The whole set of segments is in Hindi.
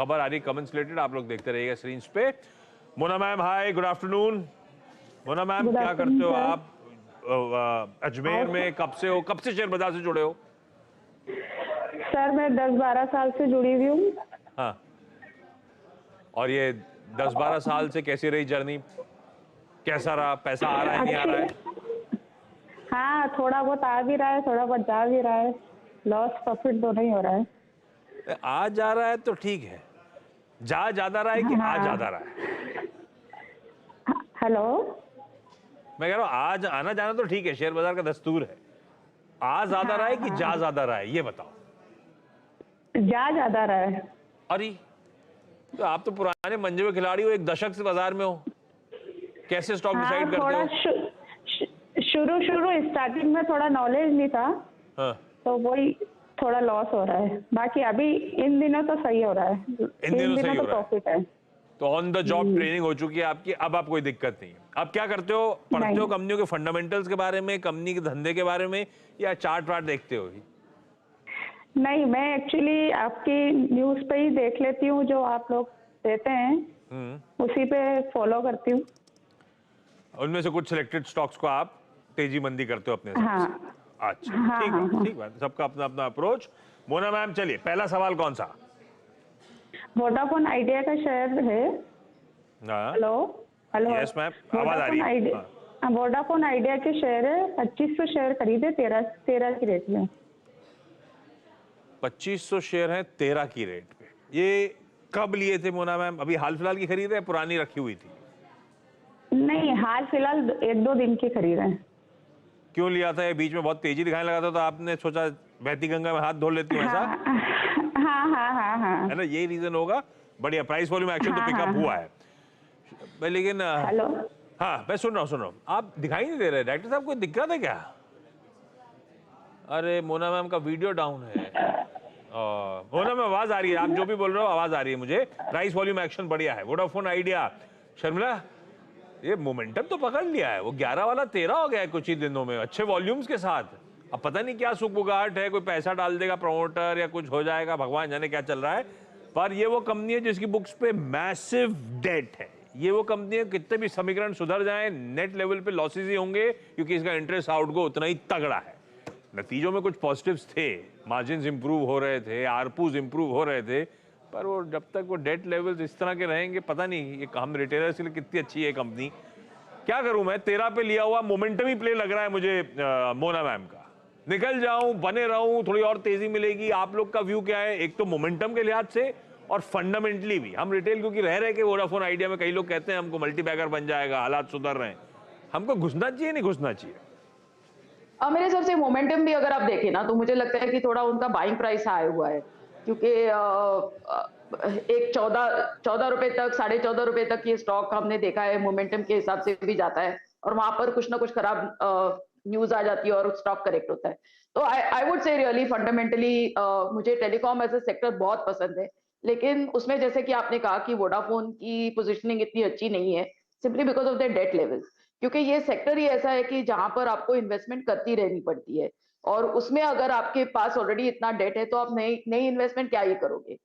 खबर आ रही कमेंट्स रिलेटेड, आप लोग देखते रहिएगा स्क्रीन पे। Mona ma'am hi, good afternoon. Mona ma'am क्या करते हो आप? अजमेर में कब से हो, कब से शेयर बाजार से जुड़े हो? सर मैं 10-12 साल से जुड़ी हुई हूँ। हाँ, और ये 10-12 साल से कैसी रही जर्नी? कैसा रहा? पैसा आ रहा है, नहीं आ रहा है? हाँ, थोड़ा बहुत आ भी रहा है, थोड़ा बहुत जा भी रहा है। लॉस प्रॉफिट दोनों ही हो रहा है। आ जा रहा है तो ठीक है, जा ज्यादा रहा है कि आ ज्यादा रहा है? हेलो, मैं कह रहा हूँ आज आना जाना तो ठीक है, शेयर बाजार का दस्तूर है। आ ज्यादा रहा है कि जा ज्यादा रहा है, ये बताओ। जा ज्यादा रहा है। अरे तो आप तो पुराने मंजे हुए खिलाड़ी हो, एक दशक से बाजार में हो, कैसे स्टॉक डिसाइड करते हो? शुरू स्टार्टिंग में थोड़ा नॉलेज नहीं था। हाँ। तो वही थोड़ा लॉस हो रहा है, बाकी अभी इन दिनों तो सही हो रहा है। इन दिनों सही हो तो प्रॉफिट है। तो ऑन द जॉब ट्रेनिंग हो चुकी है आपकी, अब आप कोई दिक्कत नहीं है। अब क्या करते हो? पढ़ते हो कंपनियों के फंडामेंटल्स के बारे में, कंपनी के धंधे के बारे में, या चार्ट वार्ट देखते हो? नहीं, मैं एक्चुअली आपकी न्यूज पे ही देख लेती हूँ, जो आप लोग देते हैं उसी पे फॉलो करती हूँ। उनमें से कुछ सिलेक्टेड स्टॉक्स को आप तेजी मंदी करते हो अपने साथ? हाँ। अच्छा, ठीक बात, सबका अपना अपना अप्रोच। मोना मैम चलिए, पहला सवाल कौन सा? वोडाफोन आइडिया का शेयर है। हेलो हेलो, यस मैम, आवाज आ रही है। वोडाफोन आइडिया के शेयर है, 2500 शेयर खरीदे 13 की रेट में। 2500 शेयर हैं 13 की रेट पे। ये कब लिए थे मोना मैम? अभी हाल फिलहाल की खरीद है, पुरानी रखी हुई थी? नहीं, हाल फिलहाल 1-2 दिन की खरीद है। क्यों लिया था? ये बीच में बहुत तेजी दिखाने लगा था, तो आपने सोचा बहती गंगा में हाथ धो लेती हूँ, ऐसा? हाँ। है ना, यही रीजन होगा। बढ़िया, प्राइस वॉल्यूम एक्शन तो पिकअप हुआ है। लेकिन हेलो, हाँ मैं सुन रहा हूँ। आप दिखाई नहीं दे रहे डायरेक्टर साहब, कोई दिक्कत है क्या? अरे मोना मैम का वीडियो डाउन है। मोना मैम आवाज आ रही है, आप जो भी बोल रहे हो आवाज आ रही है मुझे। प्राइस वॉल्यूम एक्शन बढ़िया है। वोडाफोन आइडिया, शर्मिला ये मोमेंटम तो पकड़ लिया है, वो 11 वाला 13 हो गया है कुछ ही दिनों में, अच्छे वॉल्यूम्स के साथ। अब पता नहीं क्या सुगबुगाहट है, कोई पैसा डाल देगा प्रमोटर या कुछ हो जाएगा, भगवान जाने क्या चल रहा है। पर ये वो कंपनी है जिसकी बुक्स पे मैसिव डेट है। ये वो कंपनी है, कितने भी समीकरण सुधर जाएं, नेट लेवल पे लॉसेस ही होंगे, क्योंकि इसका इंटरेस्ट आउटगो उतना ही तगड़ा है। नतीजों में कुछ पॉजिटिव्स थे, मार्जिन्स इंप्रूव हो रहे थे, आरपूज इंप्रूव हो रहे थे, पर वो जब तक वो डेट लेवल्स इस तरह के रहेंगे, पता नहीं ये हम रिटेलर्स के लिए कितनी अच्छी है कंपनी। क्या करूं मैं, 13 पे लिया हुआ मोमेंटम ही प्ले लग रहा है मुझे मोना मैम का। निकल जाऊं, बने रहूं, थोड़ी और तेजी मिलेगी? आप लोग का व्यू क्या है? एक तो मोमेंटम के लिहाज से और फंडामेंटली भी। हम रिटेल क्योंकि रह रहे के वोडाफोन आइडिया में, कई लोग कहते हैं हमको मल्टीबैगर बन जाएगा, हालात सुधर रहे हैं, हमको घुसना चाहिए नहीं घुसना चाहिए? मेरे हिसाब से मोमेंटम भी अगर आप देखें ना, तो मुझे लगता है कि थोड़ा उनका बाइंग प्राइस हाई हुआ है, क्योंकि एक 14 रुपए तक, 14.5 रुपए तक ये स्टॉक हमने देखा है, मोमेंटम के हिसाब से भी जाता है, और वहां पर कुछ ना कुछ खराब न्यूज आ जाती है और स्टॉक करेक्ट होता है। तो I would say really fundamentally मुझे टेलीकॉम एज ए सेक्टर बहुत पसंद है, लेकिन उसमें जैसे कि आपने कहा कि वोडाफोन की पोजिशनिंग इतनी अच्छी नहीं है, simply because of the debt levels, क्योंकि ये सेक्टर ही ऐसा है कि जहां पर आपको इन्वेस्टमेंट करती रहनी पड़ती है, और उसमें अगर आपके पास ऑलरेडी इतना डेट है तो आप नई इन्वेस्टमेंट क्या ही करोगे।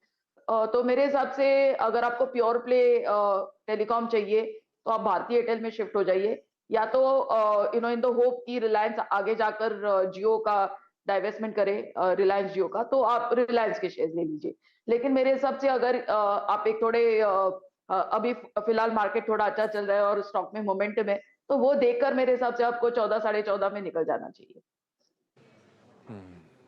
तो मेरे हिसाब से अगर आपको प्योर प्ले टेलीकॉम चाहिए तो आप भारतीय एयरटेल में शिफ्ट हो जाइए, या तो इन द होप कि रिलायंस आगे जाकर जियो का डाइवेस्टमेंट करे, रिलायंस जियो का, तो आप रिलायंस के शेयर ले लीजिए। लेकिन मेरे हिसाब से अगर आप एक थोड़े अभी फिलहाल मार्केट थोड़ा अच्छा चल रहा है और स्टॉक में मोमेंटम है, तो वो देखकर मेरे हिसाब से आपको 14, 14.5 में निकल जाना चाहिए।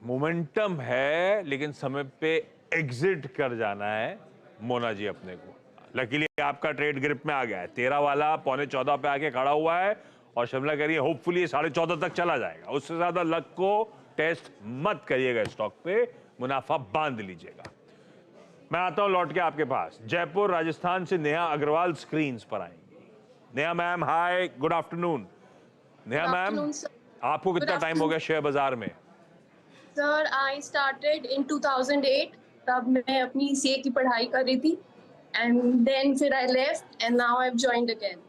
मोमेंटम है, लेकिन समय पे एग्जिट कर जाना है मोना जी अपने को। लकीली आपका ट्रेड ग्रिप में आ गया है, 13 वाला 14.25 पे आके खड़ा हुआ है, और शिमला कह रही है होपफुली 14.5 तक चला जाएगा। उससे ज्यादा लक को टेस्ट मत करिएगा स्टॉक पे, मुनाफा बांध लीजिएगा। मैं आता हूं लौट के आपके पास। जयपुर राजस्थान से नेहा अग्रवाल स्क्रीन पर आएंगी। Neha ma'am hi, good afternoon. Neha ma'am, आपको कितना टाइम हो गया शेयर बाजार में? सर आई स्टार्टेड इन 2008, तब मैं अपनी सीए की पढ़ाई कर रही थी, एंड देन फिर I left and now I have joined again.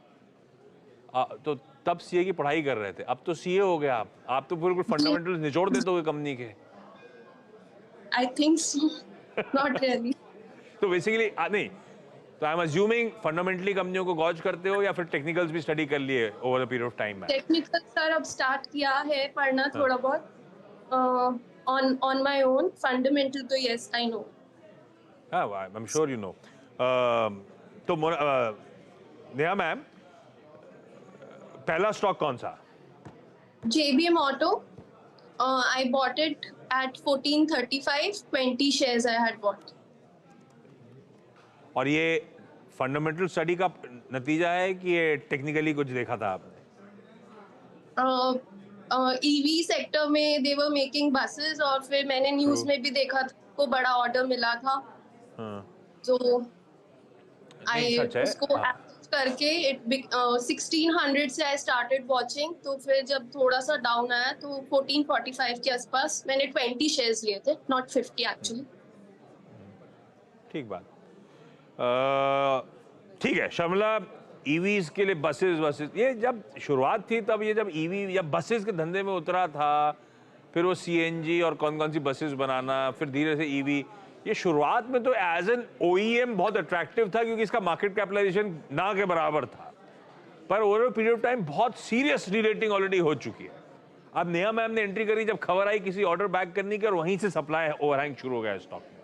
तो तब सीए की पढ़ाई कर रहे थे, अब तो सीए हो गया आप तो बिल्कुल फंडामेंटल्स निचोड़ देते हो कंपनी के। I think so, not really. तो बेसिकली नहीं, तो आई एम अज्यूमिंग फंडामेंटली कंपनियों को गॉज करते हो या फिर टेक्निकल्स भी स्टडी कर लिए over the period of time में? टेक्निकल सर अब स्टार्ट किया है पढ़ना थोड़ा बहुत ऑन माय ओन। फंडामेंटल तो yes I know. I am sure you know. तो नेहा मैम, पहला स्टॉक कौन सा? JBM Auto. I bought it at 1435. 20 shares I had bought. और ये फंडामेंटल स्टडी का नतीजा है कि ये टेक्निकली कुछ देखा था आपने? EV सेक्टर में they were making buses और फिर मैंने न्यूज में भी देखा था को बड़ा ऑर्डर मिला था। तो सच है। उसको करके 1600 से आई स्टार्टेड वॉचिंग। तो फिर जब थोड़ा सा डाउन आया तो 1445 के आसपास मैंने 20 शेयर्स लिए थे, नॉट 50 एक्चुअली। ठीक बात। ठीक है शर्मिला, ईवीज के लिए बसेस, ये जब शुरुआत थी तब ये जब ईवी या बसेस के धंधे में उतरा था, फिर वो CNG और कौन कौन सी बसेस बनाना, फिर धीरे से ईवी, ये शुरुआत में तो एज एन OEM बहुत अट्रैक्टिव था क्योंकि इसका मार्केट कैपिटलाइजेशन ना के बराबर था, पर ओवर पीरियड ऑफ टाइम बहुत सीरियस रीरेटिंग ऑलरेडी हो चुकी है। अब नेहा मैम ने एंट्री करी जब खबर आई किसी ऑर्डर बैक करने की और वहीं से सप्लाई ओवरहैंग शुरू हो गया स्टॉक में।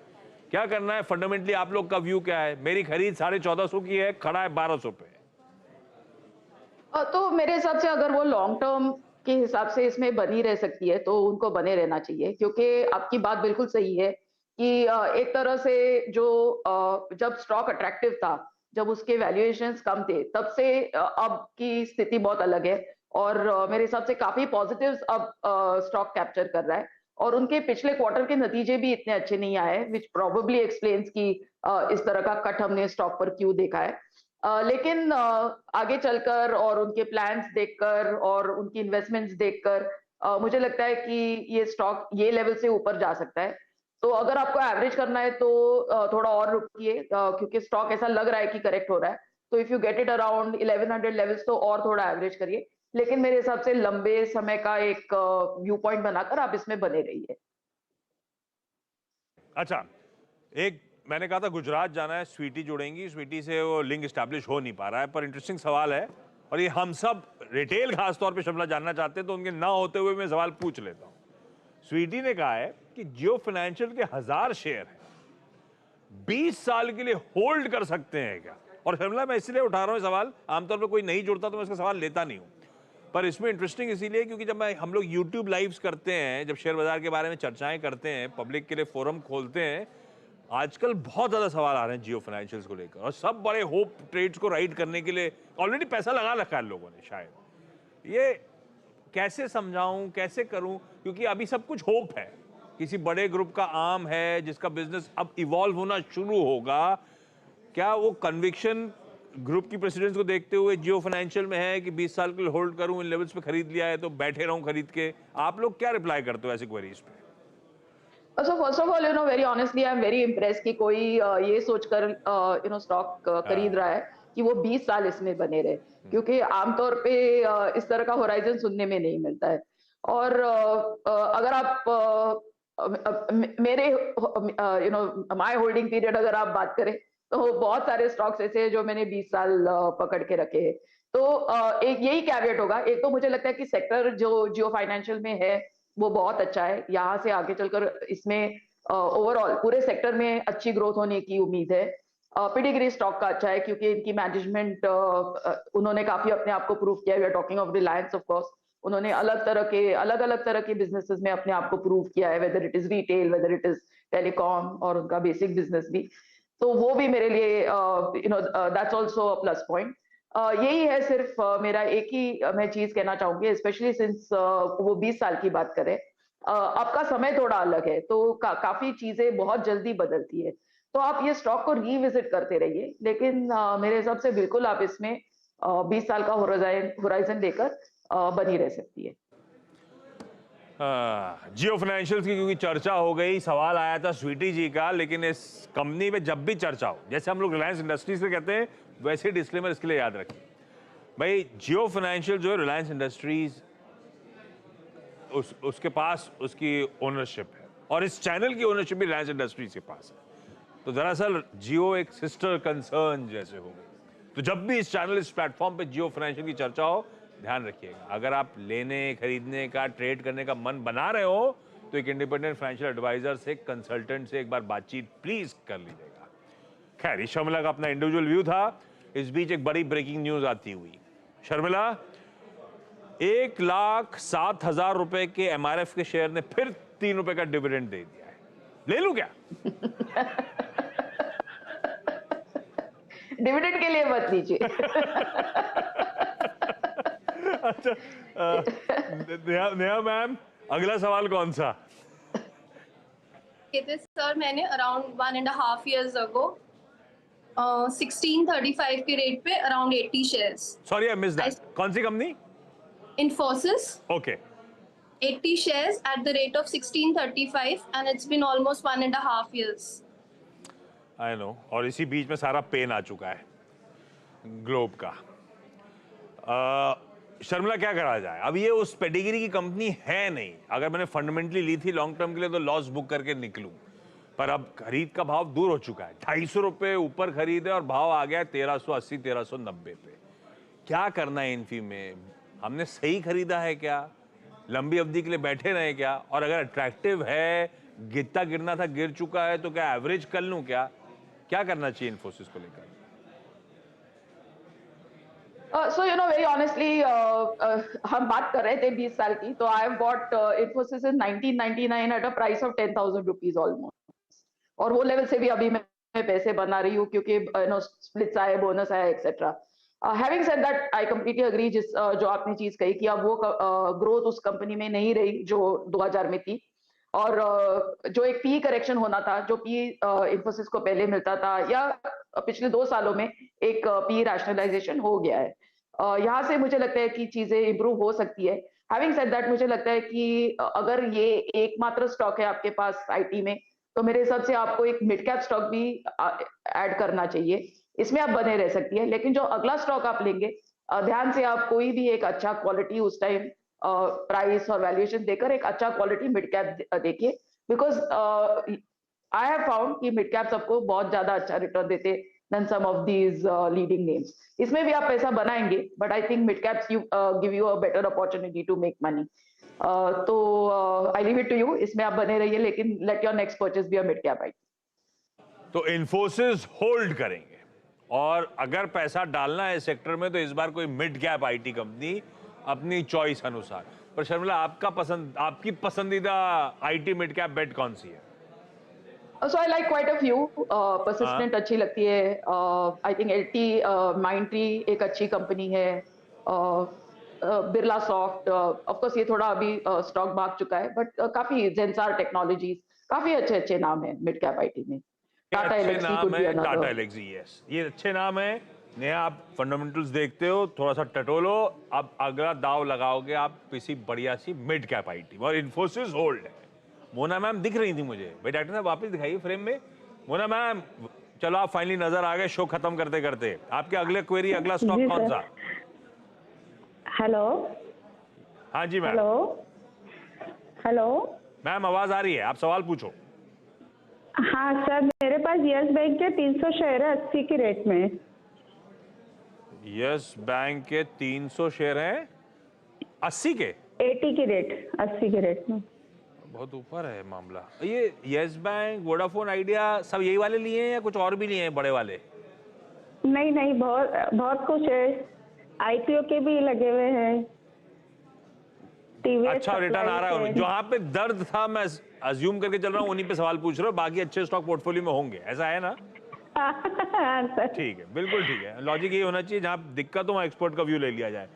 क्या करना है फंडामेंटली, आप लोग का व्यू क्या है? मेरी खरीद 1450 की है, खड़ा है 1200 पे। तो मेरे हिसाब से अगर वो लॉन्ग टर्म के हिसाब से इसमें बनी रह सकती है तो उनको बने रहना चाहिए, क्योंकि आपकी बात बिल्कुल सही है कि एक तरह से जो जब स्टॉक अट्रैक्टिव था, जब उसके वैल्यूएशंस कम थे, तब से अब की स्थिति बहुत अलग है और मेरे हिसाब से काफी पॉजिटिव्स अब स्टॉक कैप्चर कर रहा है और उनके पिछले क्वार्टर के नतीजे भी इतने अच्छे नहीं आए, विच प्रोबेबली एक्सप्लेन्स कि इस तरह का कट हमने स्टॉक पर क्यों देखा है। लेकिन आगे चलकर और उनके प्लान्स देखकर और उनकी इन्वेस्टमेंट्स देखकर मुझे लगता है कि ये स्टॉक ये लेवल से ऊपर जा सकता है। तो अगर आपको एवरेज करना है तो थोड़ा और रुकिए, क्योंकि स्टॉक ऐसा लग रहा है कि करेक्ट हो रहा है। तो if you get it around 1100 levels तो और थोड़ा एवरेज करिए, लेकिन मेरे हिसाब से लंबे समय का एक व्यू पॉइंट बनाकर आप इसमें बने रहिए। अच्छा, एक मैंने कहा था गुजरात जाना है, स्वीटी जुड़ेंगी, स्वीटी से वो लिंक एस्टैब्लिश हो नहीं पा रहा है, पर इंटरेस्टिंग सवाल है और ये हम सब रिटेल खासतौर पे शर्मिला जानना चाहते हैं, तो उनके ना होते हुए मैं सवाल पूछ लेता हूँ। स्वीटी ने कहा है कि जियो फाइनेंशियल के 1000 शेयर है, 20 साल के लिए होल्ड कर सकते हैं क्या? और शर्मिला मैं इसलिए उठा रहा हूँ सवाल, आमतौर पर कोई नहीं जुड़ता तो मैं इसका सवाल लेता नहीं हूँ, पर इसमें इंटरेस्टिंग इसीलिए क्योंकि जब हम लोग यूट्यूब लाइव्स करते हैं, जब शेयर बाजार के बारे में चर्चाएं करते हैं, पब्लिक के लिए फोरम खोलते हैं, आजकल बहुत ज्यादा सवाल आ रहे हैं जियो फाइनेंशियल्स को लेकर और सब बड़े होप ट्रेड्स को राइड करने के लिए ऑलरेडी पैसा लगा रखा है लोगों ने। शायद ये कैसे समझाऊं, कैसे करूं, क्योंकि अभी सब कुछ होप है, किसी बड़े ग्रुप का आर्म है जिसका बिजनेस अब इवॉल्व होना शुरू होगा। क्या वो कन्विक्शन ग्रुप की प्रेसिडेंट्स को देखते हुए जियो फाइनेंशियल में है कि 20 साल के लिए होल्ड करूं, इन लेवल्स पे खरीद लिया है तो बैठे रहूं खरीद के? आप लोग क्या रिप्लाई करते हो ऐसी क्वेरीज पे? So first of all, very honestly, I'm very impressed कि कोई ये सोचकर स्टॉक खरीद रहा है कि वो 20 साल इसमें बने रहे, क्योंकि आमतौर पे इस तरह का होराइजन सुनने में नहीं मिलता है। और अगर आप मेरे माय होल्डिंग पीरियड अगर आप बात करें तो बहुत सारे स्टॉक्स ऐसे हैं जो मैंने 20 साल पकड़ के रखे हैं। तो एक यही कैविएट होगा, एक तो मुझे लगता है कि सेक्टर जो जियो फाइनेंशियल में है वो बहुत अच्छा है, यहाँ से आगे चलकर इसमें ओवरऑल पूरे सेक्टर में अच्छी ग्रोथ होने की उम्मीद है। पेडिग्री स्टॉक का अच्छा है क्योंकि इनकी मैनेजमेंट उन्होंने काफी अपने आप को प्रूव किया है। We are talking of Reliance, of course उन्होंने अलग अलग तरह के बिजनेसेस में अपने आप को प्रूव किया है, whether it is retail, whether it is telecom और उनका बेसिक बिजनेस भी। तो वो भी मेरे लिए that's also a plus point. यही है सिर्फ मेरा एक ही मैं चीज कहना चाहूंगी, स्पेशली सिंस वो 20 साल की बात करें, आपका समय थोड़ा अलग है तो काफी चीजें बहुत जल्दी बदलती है, तो आप ये स्टॉक को रीविजिट करते रहिए। लेकिन मेरे हिसाब से बिल्कुल आप इसमें 20 साल का होराइजन लेकर बनी रह सकती है। जियो फाइनेंशियल्स की क्योंकि चर्चा हो गई, सवाल आया था स्वीटी जी का, लेकिन इस कंपनी में जब भी चर्चा हो, जैसे हम लोग रिलायंस इंडस्ट्रीज से कहते हैं, वैसे डिस्क्लेमर इसके लिए याद रखिए भाई, जियो फाइनेंशियल जो है रिलायंस इंडस्ट्रीज उसके पास उसकी ओनरशिप है और इस चैनल की ओनरशिप भी रिलायंस इंडस्ट्रीज के पास है। तो दरअसल जियो एक सिस्टर कंसर्न जैसे हो गई। तो जब भी इस चैनल, इस प्लेटफॉर्म पे जियो फाइनेंशियल की चर्चा हो, ध्यान रखिएगा, अगर आप लेने खरीदने का, ट्रेड करने का मन बना रहे हो तो एक इंडिपेंडेंट फाइनेंशियल एडवाइजर से, कंसल्टेंट से एक बार बातचीत प्लीज कर लीजिएगा। खैर, शर्मिला का अपना इंडिविजुअल व्यू था। इस बीच एक बड़ी ब्रेकिंग न्यूज आती हुई, शर्मिला 1,07,000 रुपए के एमआरएफ के शेयर ने फिर 3 रुपए का डिविडेंड दे दिया है। ले लूं क्या? डिविडेंड के लिए मत लीजिए। अच्छा, नेहा मैम, अगला सवाल कौन सा? सर मैंने अराउंड 1.5 years ago 1635 के रेट पे around 80 shares. Sorry I miss that. कौन सी company? Infosys. Okay. 80 shares at the rate of 1635 and it's been almost 1.5 years. I know, और इसी बीच में सारा पेन आ चुका है ग्लोब का। शर्मिला, क्या करा जाए? अब ये उस पेडिग्री की कंपनी है नहीं। अगर मैंने फंडामेंटली ली थी लॉन्ग टर्म के लिए तो लॉस बुक करके निकलूं, पर अब खरीद का भाव दूर हो चुका है। 250 रुपए ऊपर खरीदे और भाव आ गया 1380, 1390 पे। क्या करना है इन्फी में? हमने सही खरीदा है क्या? लंबी अवधि के लिए बैठे रहे क्या? और अगर अट्रैक्टिव है, गिरता गिरना था, गिर चुका है, तो क्या एवरेज कर लूं क्या? क्या करना चाहिए इन्फोसिस को लेकर? So you know, very honestly, हम बात कर रहे थे 20 साल की, तो I have bought Infosys in 1999 at a price of 10,000 rupees almost, और वो लेवल से भी अभी मैं पैसे बना रही हूँ क्योंकि स्प्लिट्स आए, बोनस आया, etcetera. Having said that, I completely agree जो आपने चीज कही कि अब वो ग्रोथ उस कंपनी में नहीं रही जो 2000 में थी, और जो एक पी करेक्शन होना था, जो पी इन्फोसिस को पहले मिलता था, या पिछले 2 सालों में एक पी रैशनलाइजेशन हो गया है। यहाँ से मुझे लगता है कि चीजें इंप्रूव हो सकती है। हैविंग सेड दैट, मुझे लगता है कि अगर ये एकमात्र स्टॉक है आपके पास आईटी में, तो मेरे हिसाब से आपको एक मिड कैप स्टॉक भी ऐड करना चाहिए। इसमें आप बने रह सकती है, लेकिन जो अगला स्टॉक आप लेंगे, ध्यान से आप कोई भी एक अच्छा क्वालिटी उस टाइम प्राइस और वैल्यूएशन देकर एक अच्छा क्वालिटी मिड कैप देखिए, बिकॉज आई हैव फाउंड कि मिड कैप सबको बहुत ज्यादा अच्छा रिटर्न देते than some of these leading names. इसमें भी आप पैसा बनाएंगे, but I think mid caps give you a better opportunity to make money. तो I leave it to you, इसमें आप बने रहिए, लेकिन let your next purchase be a mid cap IT. तो इन्फोसिस होल्ड करेंगे, और अगर पैसा डालना है सेक्टर में तो इस बार कोई मिड कैप आईटी कंपनी अपनी चॉइस अनुसार। पर शर्मिला, आपकी पसंदीदा आईटी मिड कैप बेट कौन सी है? So I like quite a few. Persistent अच्छी लगती है। I think LT Mindtree एक अच्छी कंपनी है। बिरला सॉफ्ट, ऑफ कोर्स ये थोड़ा अभी स्टॉक भाग चुका है, बट काफी जेंसार टेक्नोलॉजीज, काफी अच्छे नाम है मिड कैप आईटी में। Tata Elxsi could be another. Tata Elxsi, yes, ये अच्छे नाम है। नेहा, आप फंडामेंटल्स देखते हो, थोड़ा सा टटोलो, अब अगला दाव लगाओगे आप किसी बढ़िया सी मिड कैप आईटी, और इन्फोसिस होल्ड है। मोना मैम दिख रही थी मुझे। भाई डॉक्टर साहब वापस दिखाइए फ्रेम में। मोना मैम, चलो आप फाइनली नजर आ गए शो खत्म करते करते। आपके अगले क्वेरी, अगला स्टॉक कौन सा? हेलो। हाँ जी मैम। हेलो। हेलो मैम, आवाज आ रही है, आप सवाल पूछो। हाँ सर, मेरे पास यस बैंक के 300 शेयर है 80 के रेट में। यस बैंक के 300 शेयर हैं 80 के? 80 की रेट, 80 के रेट में। बहुत ऊपर है मामला। ये यस बैंक, वोडाफोन आइडिया, सब यही वाले लिए हैं या कुछ और भी लिए हैं बड़े वाले? नहीं, बहुत कुछ है। आईपीओ के भी लगे हुए हैं। टीवीएस अच्छा रिटर्न आ रहा है। जहां पे दर्द था मैं अज्यूम करके चल रहा हूँ, उन्हीं पे सवाल पूछ रहा हूँ। बाकी अच्छे स्टॉक पोर्टफोलियो में होंगे, ऐसा है ना? ठीक है, बिल्कुल ठीक है। लॉजिक ये होना चाहिए, जहां दिक्कत हो वहां एक्सपर्ट का व्यू ले लिया जाए।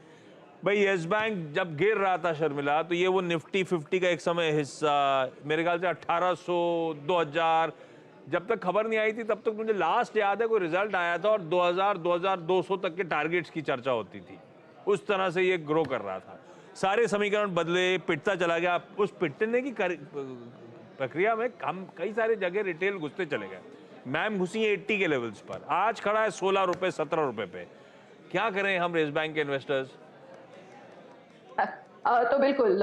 भाई यस बैंक जब गिर रहा था शर्मिला, तो ये वो निफ्टी 50 का एक समय हिस्सा, मेरे ख्याल से 1800, 2000, जब तक खबर नहीं आई थी तब तक मुझे लास्ट याद है कोई रिजल्ट आया था और 2000, 2200 तक के टारगेट्स की चर्चा होती थी। उस तरह से ये ग्रो कर रहा था। सारे समीकरण बदले, पिटता चला गया। उस पिटने की प्रक्रिया में हम कई सारे जगह रिटेल घुसते चले गए। मैम घुसी है 80 के लेवल्स पर, आज खड़ा है 16 रुपए, 17 रुपए पे। क्या करें हम यस बैंक के इन्वेस्टर्स? तो बिल्कुल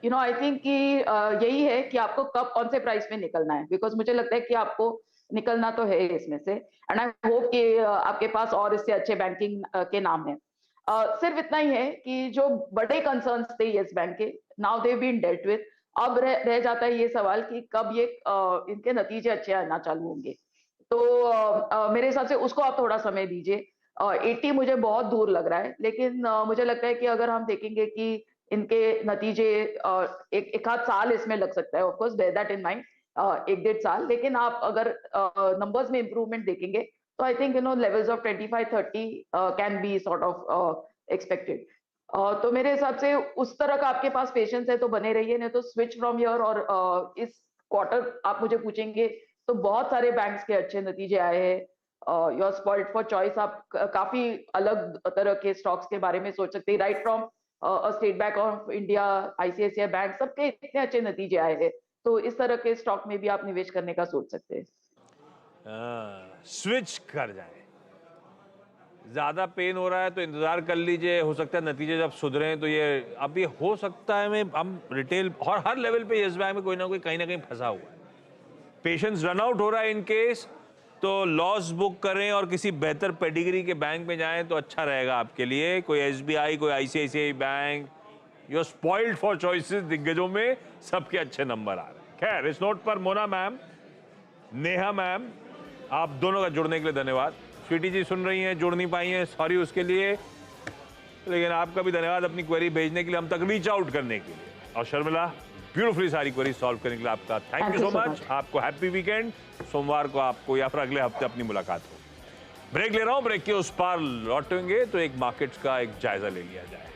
यू नो आई थिंक कि यही है कि आपको कब कौन से प्राइस में निकलना है, बिकॉज मुझे लगता है कि आपको निकलना तो है इसमें से, एंड आई होप कि आपके पास और इससे अच्छे बैंकिंग के नाम है। सिर्फ इतना ही है कि जो बड़े कंसर्न्स थे यस बैंक के, now they been dealt with. अब रह जाता है ये सवाल कि कब ये इनके नतीजे अच्छे आना चालू होंगे। तो मेरे हिसाब से उसको आप थोड़ा समय दीजिए। 80 मुझे बहुत दूर लग रहा है, लेकिन मुझे लगता है कि अगर हम देखेंगे कि इनके नतीजे एक आध साल इसमें लग सकता है, of course bear that in mind, 1-1.5 साल। लेकिन आप अगर नंबर्स में इंप्रूवमेंट देखेंगे तो I think levels of 25-30 can be sort of expected. तो मेरे हिसाब से उस तरह का आपके पास पेशेंस है तो बने रहिए, नहीं तो स्विच फ्रॉम हियर। और इस क्वार्टर आप मुझे पूछेंगे तो बहुत सारे बैंक्स के अच्छे नतीजे आए हैं। योर स्पॉइल्ड फॉर चॉइस, आप काफी अलग तरह के स्टॉक्स के बारे में सोच सकते हैं, right from state bank of India, ICICI bank, सबके इतने अच्छे नतीजे आए हैं। तो इस तरह के स्टॉक में भी आप निवेश करने का सोच सकते हैं। स्विच कर जाए, ज्यादा पेन हो रहा है तो इंतजार कर लीजिए, हो सकता है नतीजे जब सुधरे तो ये अब ये हो सकता है। हम रिटेल और हर लेवल पे यस बैंक में कोई ना कोई कहीं ना कहीं फंसा हुआ है। पेशेंस रन आउट हो रहा है इन केस, तो लॉस बुक करें और किसी बेहतर पेडिग्री के बैंक में जाएं तो अच्छा रहेगा आपके लिए। कोई एसबीआई, कोई ICICI bank, you spoiled for choices, दिग्गजों में सबके अच्छे नंबर आ रहे हैं। खैर, इस नोट पर मोना मैम, नेहा मैम, आप दोनों का जुड़ने के लिए धन्यवाद। स्वीटी जी सुन रही हैं, जुड़ नहीं पाई हैं, सॉरी उसके लिए, लेकिन आपका भी धन्यवाद अपनी क्वेरी भेजने के लिए, हम तक रीच आउट करने के लिए। और शर्मिला, ब्यूटीफुली सारी क्वेरी सॉल्व करने के लिए आपका थैंक यू सो मच। आपको हैप्पी वीकेंड। सोमवार को आपको या फिर अगले हफ्ते अपनी मुलाकात हो। ब्रेक ले रहा हूं, ब्रेक के उस पार लौटेंगे तो एक मार्केट्स का एक जायजा ले लिया जाए।